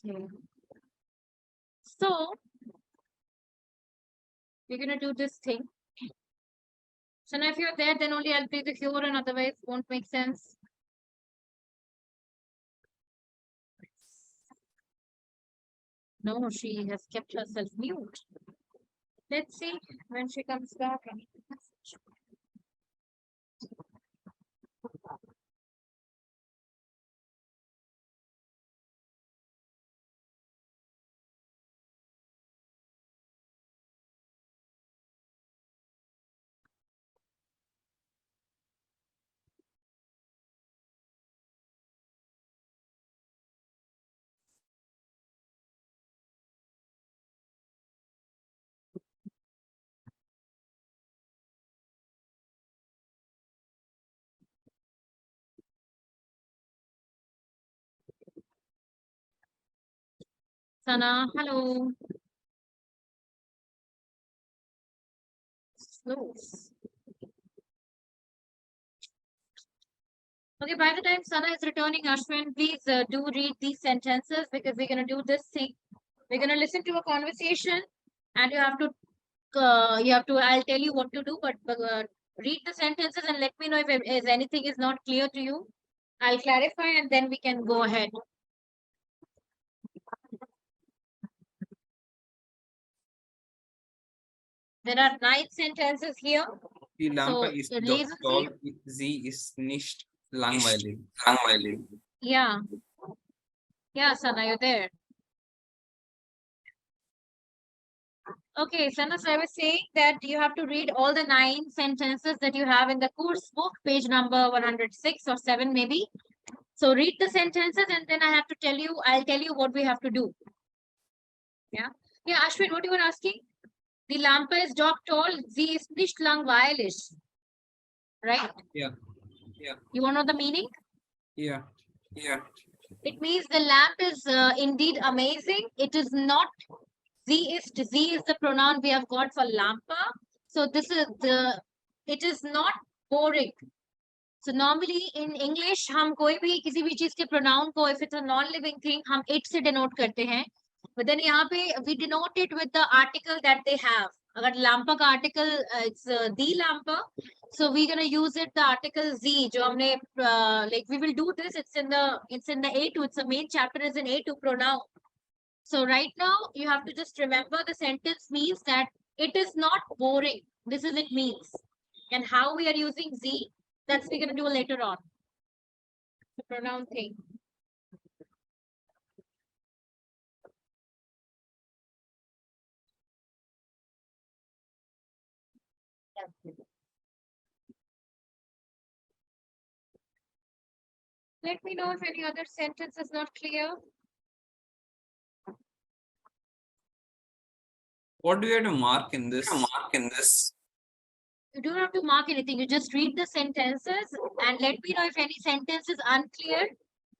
Okay. So we're gonna do this thing. So now if you're there, then only I'll play the cure, and otherwise it won't make sense. No, she has kept herself mute. Let's see when she comes back. Sana, hello. Slow. Okay, by the time Sana is returning, Ashwin, please do read these sentences because we're going to do this thing. We're going to listen to a conversation and I'll tell you what to do, but read the sentences and let me know if anything is not clear to you. I'll clarify and then we can go ahead. There are 9 sentences here. Die Lampe ist doch toll, sie ist nicht langweilig. Yeah. Yeah, Sana, you're there. Okay, Sana, so I was saying that you have to read all the 9 sentences that you have in the course book, page number 106 or 7 maybe. So read the sentences and then I'll tell you what we have to do. Yeah. Yeah, Ashwin, what you were asking? Die Lampe ist doch toll, sie ist nicht langweilig. Right? Yeah. You want to know the meaning? Yeah. It means the lamp is indeed amazing. It is not sie ist the pronoun we have got for lampa. So it is not boring. So normally in English, हम कोई भी किसी भी चीज के pronoun को, if it's a non-living thing, हम it से denote करते हैं. But then यहाँ पे we denote it with the article that they have. अगर lampa का article it's the lampa, so we're gonna use it the article z. जो हमने like we will do this. It's in the A2. It's the main chapter is in A2 pronoun. So right now you have to just remember the sentence means that it is not boring. This is it means, and how we are using z. That's we're going to do later on. The pronoun thing. Let me know if any other sentence is not clear. What do you have to mark in this? You don't have to mark anything. You just read the sentences and let me know if any sentence is unclear.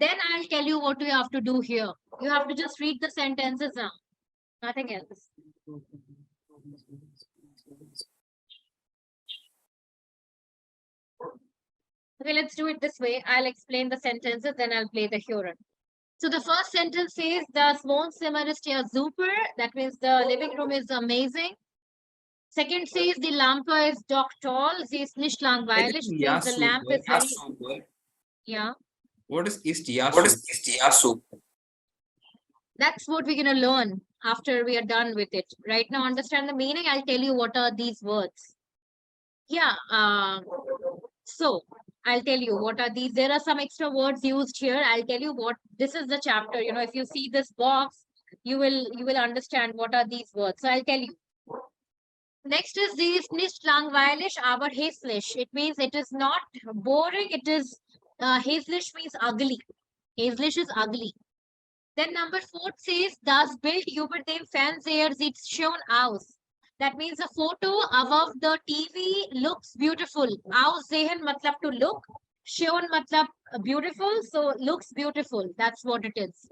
Then I'll tell you what you have to do here. You have to just read the sentences now. Nothing else. Okay, let's do it this way. I'll explain the sentences, then I'll play the Huron. So the first sentence says, das Wohnzimmer ist ja super. That means the living room is amazing. Second says, die Lampe ist doch toll. Sie ist nicht langweilig. Yeah, The lamp is very... super. Yeah. What is ja super? That's what we're going to learn after we are done with it. Right now, understand the meaning. I'll tell you what are these words. Yeah. So I'll tell you what are these. There are some extra words used here. I'll tell you what this is the chapter. You know, if you see this box, you will understand what are these words. So I'll tell you. Next is sie ist nicht langweilig, aber hässlich. It means it is not boring. It is hässlich means ugly. Hässlich is ugly. Then number 4 says das Bild über dem Fernseher sieht schön aus. That means the photo above the TV looks beautiful. Aussehen matlab to look. Schön matlab beautiful. So looks beautiful. That's what it is.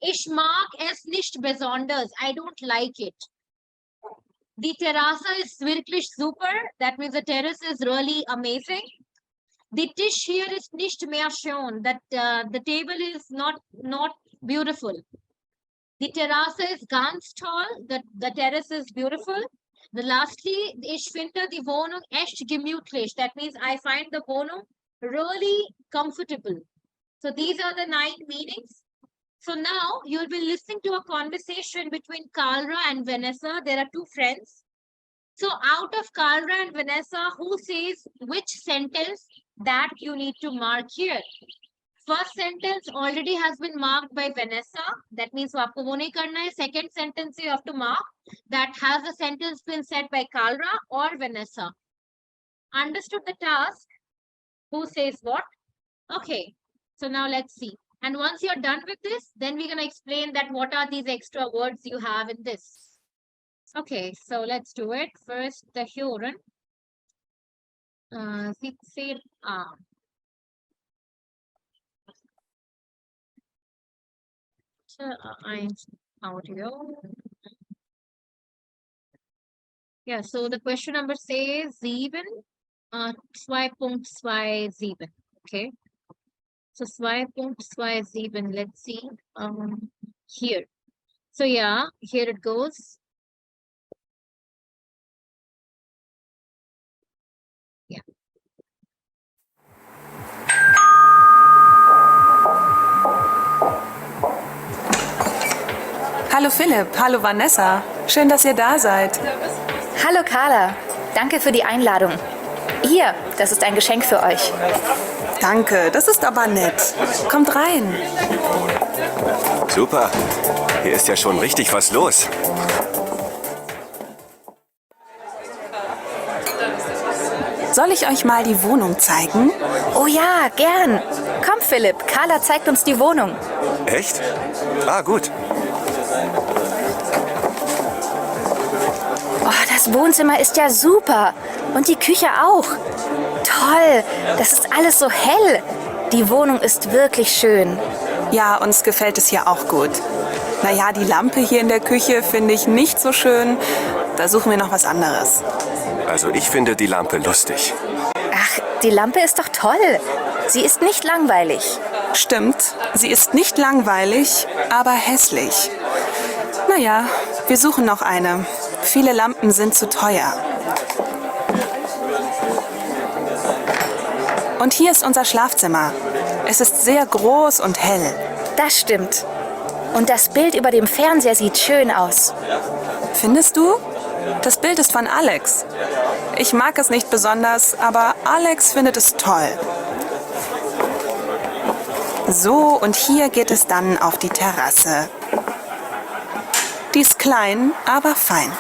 Ich mag es nicht besonders. I don't like it. Die Terrasse is wirklich super. That means the terrace is really amazing. The Tisch here is nicht mehr schön. That the table is not beautiful. Die Terrasse ist ganz toll. The terrace is beautiful. The lastly, ich finde die Wohnung echt gemütlich. That means I find the Wohnung really comfortable. So these are the 9 meanings. So now you'll be listening to a conversation between Kalra and Vanessa. There are 2 friends. So out of Kalra and Vanessa, who says which sentence that you need to mark here? First sentence already has been marked by Vanessa. That means आपको वो नहीं करना है. Second sentence you have to mark. That has the sentence been said by Kalra or Vanessa. Understood the task? Who says what? Okay. So now let's see. And once you're done with this, then we're going to explain that what are these extra words you have in this. Okay, so let's do it. First, the Huron. Say Audio. Yeah, so the question number says 7, 2.27. Okay. So 2.27, let's see here. So yeah, here it goes. Yeah. Hallo Philipp, hallo Vanessa. Schön, dass ihr da seid. Hallo Carla, danke für die Einladung. Hier, das ist ein Geschenk für euch. Danke, das ist aber nett. Kommt rein. Super, hier ist ja schon richtig was los. Soll ich euch mal die Wohnung zeigen? Oh ja, gern. Komm Philipp, Carla zeigt uns die Wohnung. Echt? Ah, gut. Oh, das Wohnzimmer ist ja super. Und die Küche auch. Toll, das ist alles so hell. Die Wohnung ist wirklich schön. Ja, uns gefällt es hier auch gut. Naja, die Lampe hier in der Küche finde ich nicht so schön. Da suchen wir noch was anderes. Also ich finde die Lampe lustig. Ach, die Lampe ist doch toll. Sie ist nicht langweilig. Stimmt, sie ist nicht langweilig, aber hässlich. Naja, wir suchen noch eine. Viele Lampen sind zu teuer. Und hier ist unser Schlafzimmer. Es ist sehr groß und hell. Das stimmt. Und das Bild über dem Fernseher sieht schön aus. Findest du? Das Bild ist von Alex. Ich mag es nicht besonders, aber Alex findet es toll. So, und hier geht es dann auf die Terrasse. Die ist klein, aber fein.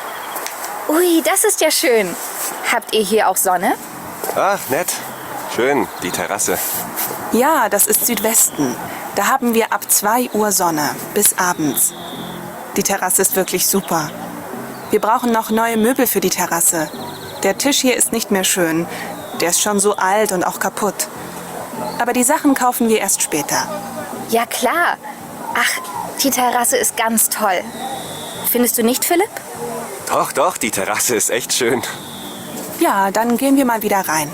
Ui, das ist ja schön. Habt ihr hier auch Sonne? Ach, nett. Schön, die Terrasse. Ja, das ist Südwesten. Da haben wir ab 2 Uhr Sonne bis abends. Die Terrasse ist wirklich super. Wir brauchen noch neue Möbel für die Terrasse. Der Tisch hier ist nicht mehr schön. Der ist schon so alt und auch kaputt. Aber die Sachen kaufen wir erst später. Ja, klar. Ach, die Terrasse ist ganz toll. Findest du nicht, Philipp? Doch, doch, die Terrasse ist echt schön. Ja, dann gehen wir mal wieder rein.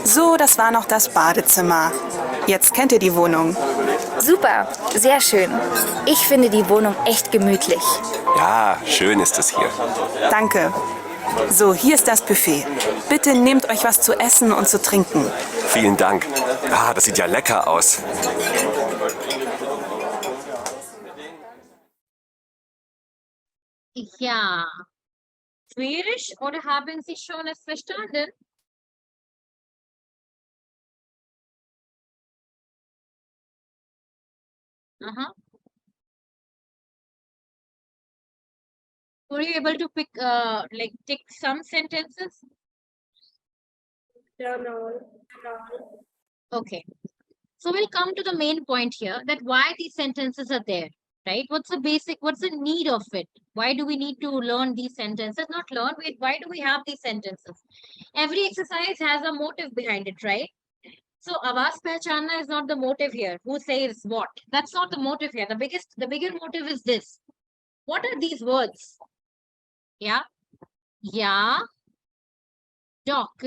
So, das war noch das Badezimmer. Jetzt kennt ihr die Wohnung. Super, sehr schön. Ich finde die Wohnung echt gemütlich. Ja, schön ist es hier. Danke. So, hier ist das Buffet. Bitte nehmt euch was zu essen und zu trinken. Vielen Dank. Ah, das sieht ja lecker aus. Ja. Schwierig oder haben Sie schon es verstanden? Uh-huh. Were you able to pick, take some sentences? No. Okay. So we'll come to the main point here, that why these sentences are there, right? What's the need of it? Why do we need to learn these sentences? Not learn, why do we have these sentences? Every exercise has a motive behind it, right? So Avas Pehchana is not the motive here. Who says what? That's not the motive here. The bigger motive is this. What are these words? Yeah. Ja. Dock.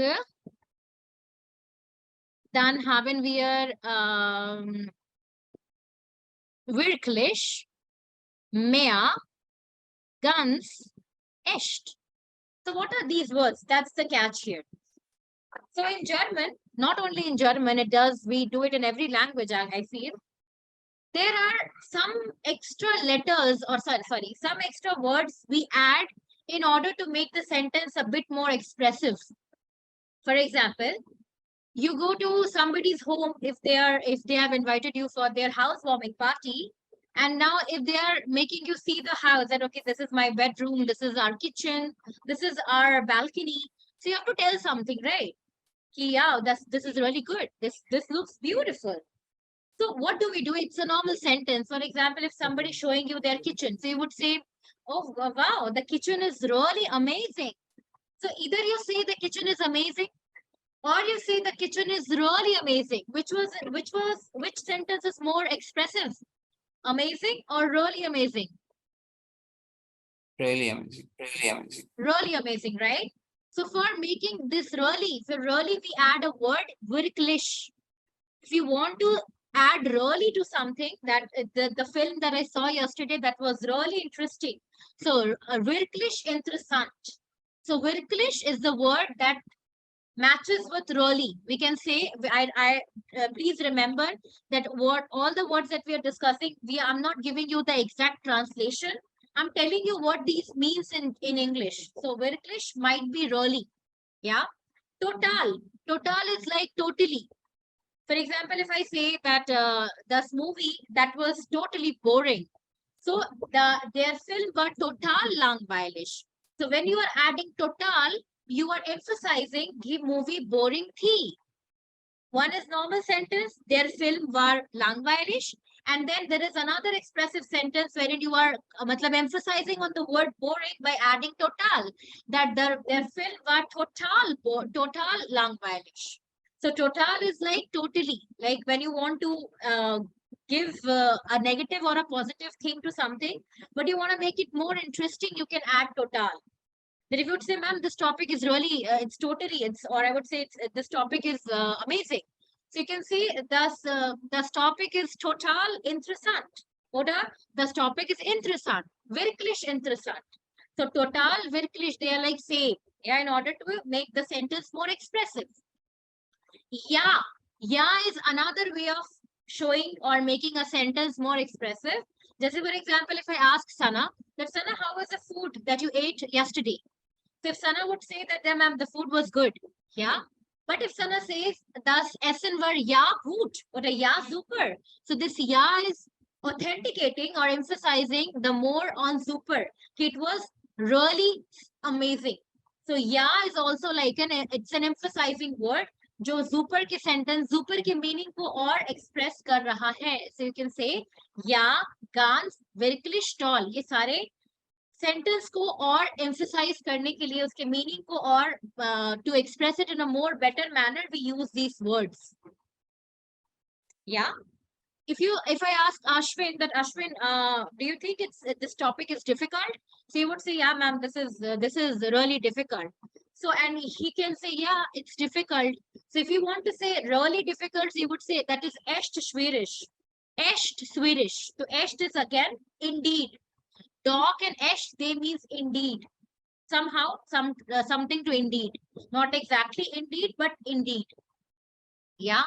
Dann haben wir wirklich, mehr, ganz, echt. So what are these words? That's the catch here. So in German, not only in German, we do it in every language, I feel. There are some extra letters or sorry, some extra words we add in order to make the sentence a bit more expressive. For example, you go to somebody's home if they have invited you for their housewarming party, and now if they are making you see the house, that okay, this is my bedroom, this is our kitchen, this is our balcony, so you have to tell something, right? Yeah, this is really good, this looks beautiful. So what do? It's a normal sentence. For example, if somebody is showing you their kitchen, so you would say, oh wow, the kitchen is really amazing. So either you say the kitchen is amazing, or you say the kitchen is really amazing. Which sentence is more expressive? Amazing or really amazing? Really amazing. Really amazing. Really amazing, right? So for making this really, we add a word, wirklich. If you want to add really to something, that the film that I saw yesterday, that was really interesting. So wirklich interessant. So wirklich is the word that matches with really. We can say, please remember that all the words that we are discussing, I'm not giving you the exact translation. I'm telling you what these means in English. So wirklich might be really. Yeah. Total is like totally. For example, if I say that this movie that was totally boring, so their film war total langweilig. So when you are adding total, you are emphasizing the movie boring thi. One is normal sentence, their film war langweilig, and then there is another expressive sentence wherein you are emphasizing on the word boring by adding total, that their film war total langweilig. So total is like totally, like when you want to give a negative or a positive thing to something, but you want to make it more interesting, you can add total. Then if you would say, ma'am, this topic is really, or I would say this topic is amazing. So you can say, this topic is total interessant. Oder this topic is interessant, wirklich interessant. So total, wirklich, they are like same. Yeah, in order to make the sentence more expressive. Yeah is another way of showing or making a sentence more expressive. Just for example, if I ask Sana, that Sana, how was the food that you ate yesterday? So if Sana would say that, yeah, ma'am, the food was good. Yeah. But if Sana says, das Essen war ja gut or a ja super. So this ja is authenticating or emphasizing the more on super. It was really amazing. So ja is also like it's an emphasizing word. जो super के sentence, super के meaning को और express कर रहा है. So you can say, ja, ganz, wirklich toll. ये सारे sentence को और emphasize करने के लिए, उसके meaning को और to express it in a more better manner, we use these words. Yeah. If I ask Ashwin that, Ashwin, do you think this topic is difficult? So he would say, yeah, ma'am, this is really difficult. So, and he can say, yeah, it's difficult. So if you want to say really difficult, you would say that is echt schwierig. Echt schwierig. So echt is again, indeed. Doch and echt, they means indeed. Somehow, something to indeed. Not exactly indeed, but indeed. Yeah.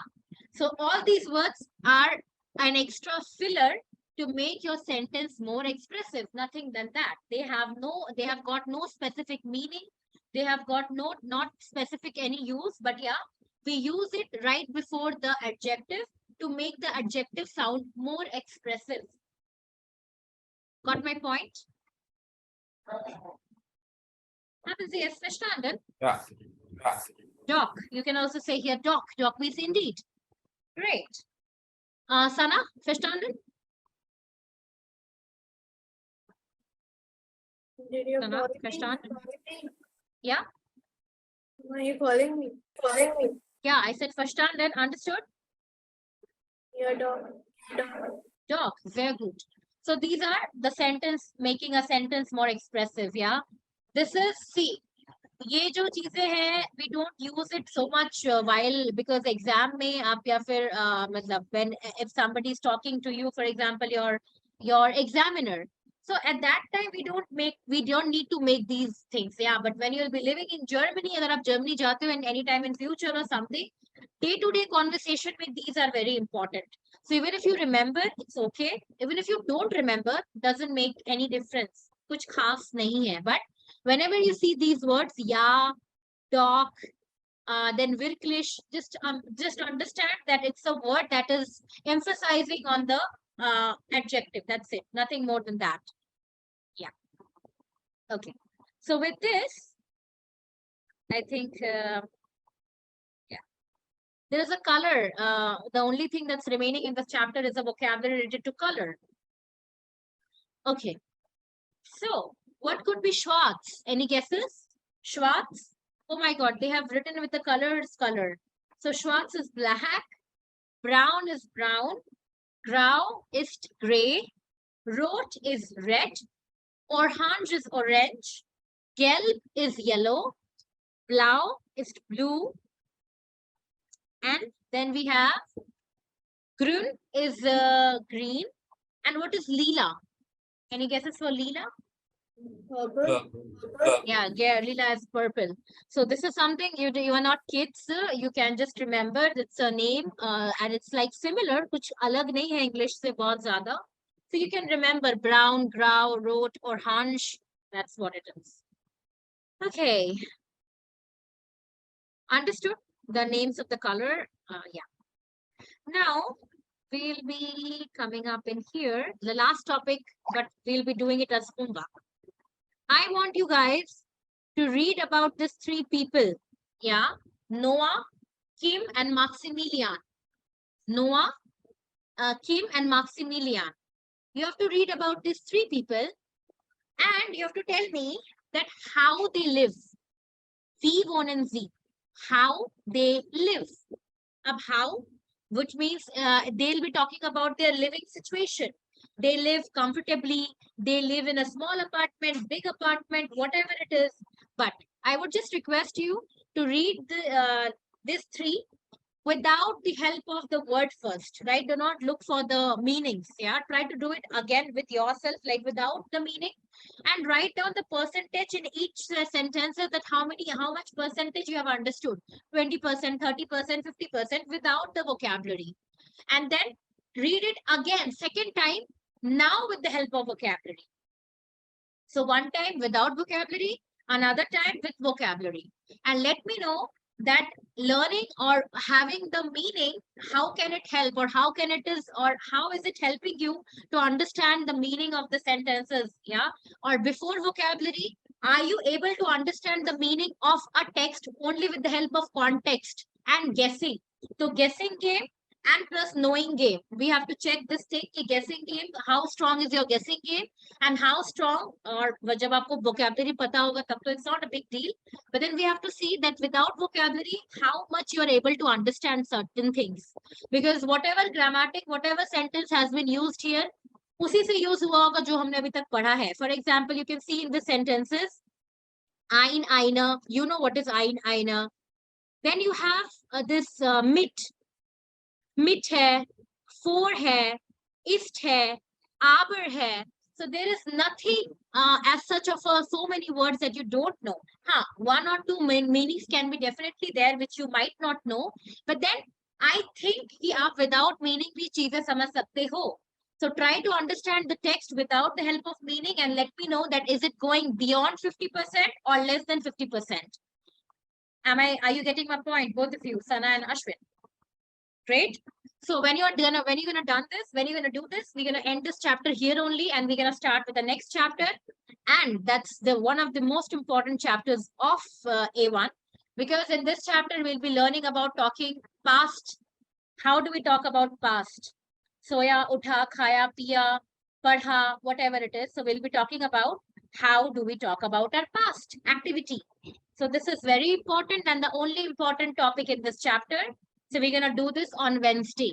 So all these words are an extra filler to make your sentence more expressive. Nothing than that. They have got no specific meaning. They have got not specific any use, but yeah, we use it right before the adjective to make the adjective sound more expressive. Got my point? Haben Sie es verstanden? Yeah. Doc. You can also say here doc. Doc means indeed. Great. Sana, verstanden? Sana, verstanden? Yeah. Why are you calling me? Yeah, I said verstanden. Understood? Your dog. Doc. Very good. So these are the sentence, making a sentence more expressive. Yeah. This is C. ये जो चीजें हैं we don't use it so much while because exam में आप या फिर मतलब when if somebody is talking to you, for example your examiner, so at that time we don't need to make these things. Yeah, but when you'll be living in Germany, अगर आप Germany जाते हो and anytime in future or something, day-to-day conversation with these are very important. So even if you remember, it's okay. Even if you don't remember, doesn't make any difference. कुछ खास नहीं है. But whenever you see these words, ja, doch, then wirklich, just understand that it's a word that is emphasizing on the adjective. That's it. Nothing more than that. Yeah. Okay. So with this, I think, yeah, there is a color. The only thing that's remaining in this chapter is a vocabulary related to color. Okay. So what could be Schwarz? Any guesses? Schwarz? Oh my God, they have written with the colors color. So Schwarz is black, brown is brown, grau is gray, rot is red, orange is orange, gelb is yellow, blau is blue, and then we have grün is green, and what is lila? Any guesses for lila? Purple. Yeah, lila is purple. So this is something you are not kids. You can just remember it's a name and it's like similar. कुछ अलग नहीं है English से बहुत ज़्यादा. So you can remember brown, grau, rot, or orange. That's what it is. Okay. Understood the names of the color? Yeah. Now we'll be coming up in here. The last topic, but we'll be doing it as homework. I want you guys to read about these three people. Yeah, Noah, Kim, and Maximilian. Noah, Kim, and Maximilian. You have to read about these three people, and you have to tell me that how they live. V, one, and Z. How they live. How, which means they'll be talking about their living situation. They live comfortably, they live in a small apartment, big apartment, whatever it is. But I would just request you to read these three without the help of the word first, right? Do not look for the meanings. Yeah, try to do it again with yourself, like without the meaning, and write down the percentage in each sentence that how much percentage you have understood. 20%, 30%, 50% without the vocabulary. And then read it again, second time, now with the help of vocabulary. So one time without vocabulary, another time with vocabulary. And let me know that learning or having the meaning, how can it help, or how can it is, or how is it helping you to understand the meaning of the sentences? Yeah. Or before vocabulary, are you able to understand the meaning of a text only with the help of context and guessing? So guessing game and plus knowing game. We have to check this thing, guessing game, how strong is your guessing game and how strong, or जब आपको vocabulary पता होगा तब तो it's not a big deal. But then we have to see that without vocabulary, how much you are able to understand certain things. Because whatever grammatic, whatever sentence has been used here, उसी से use हुआ होगा जो हमने अभी तक पढ़ा है. For example, you can see in the sentences, ein, einer, you know what is ein, einer. Then you have this mit hai, for hai, ist hai, aber hai. So there is nothing as such of so many words that you don't know. One or two meanings can be definitely there which you might not know. But then I think कि आप without meaning भी चीजें समझ सकते हो. So try to understand the text without the help of meaning and let me know that is it going beyond 50% or less than 50%. Are you getting my point? Both of you, Sana and Ashwin. Great. So when you're gonna do this, we're gonna end this chapter here only, and we're gonna start with the next chapter. And that's the one of the most important chapters of A1, because in this chapter we'll be learning about talking past. How do we talk about past? Soya, utha, khaya, piya, padha, whatever it is. So we'll be talking about how do we talk about our past activity. So this is very important and the only important topic in this chapter. So we're going to do this on Wednesday.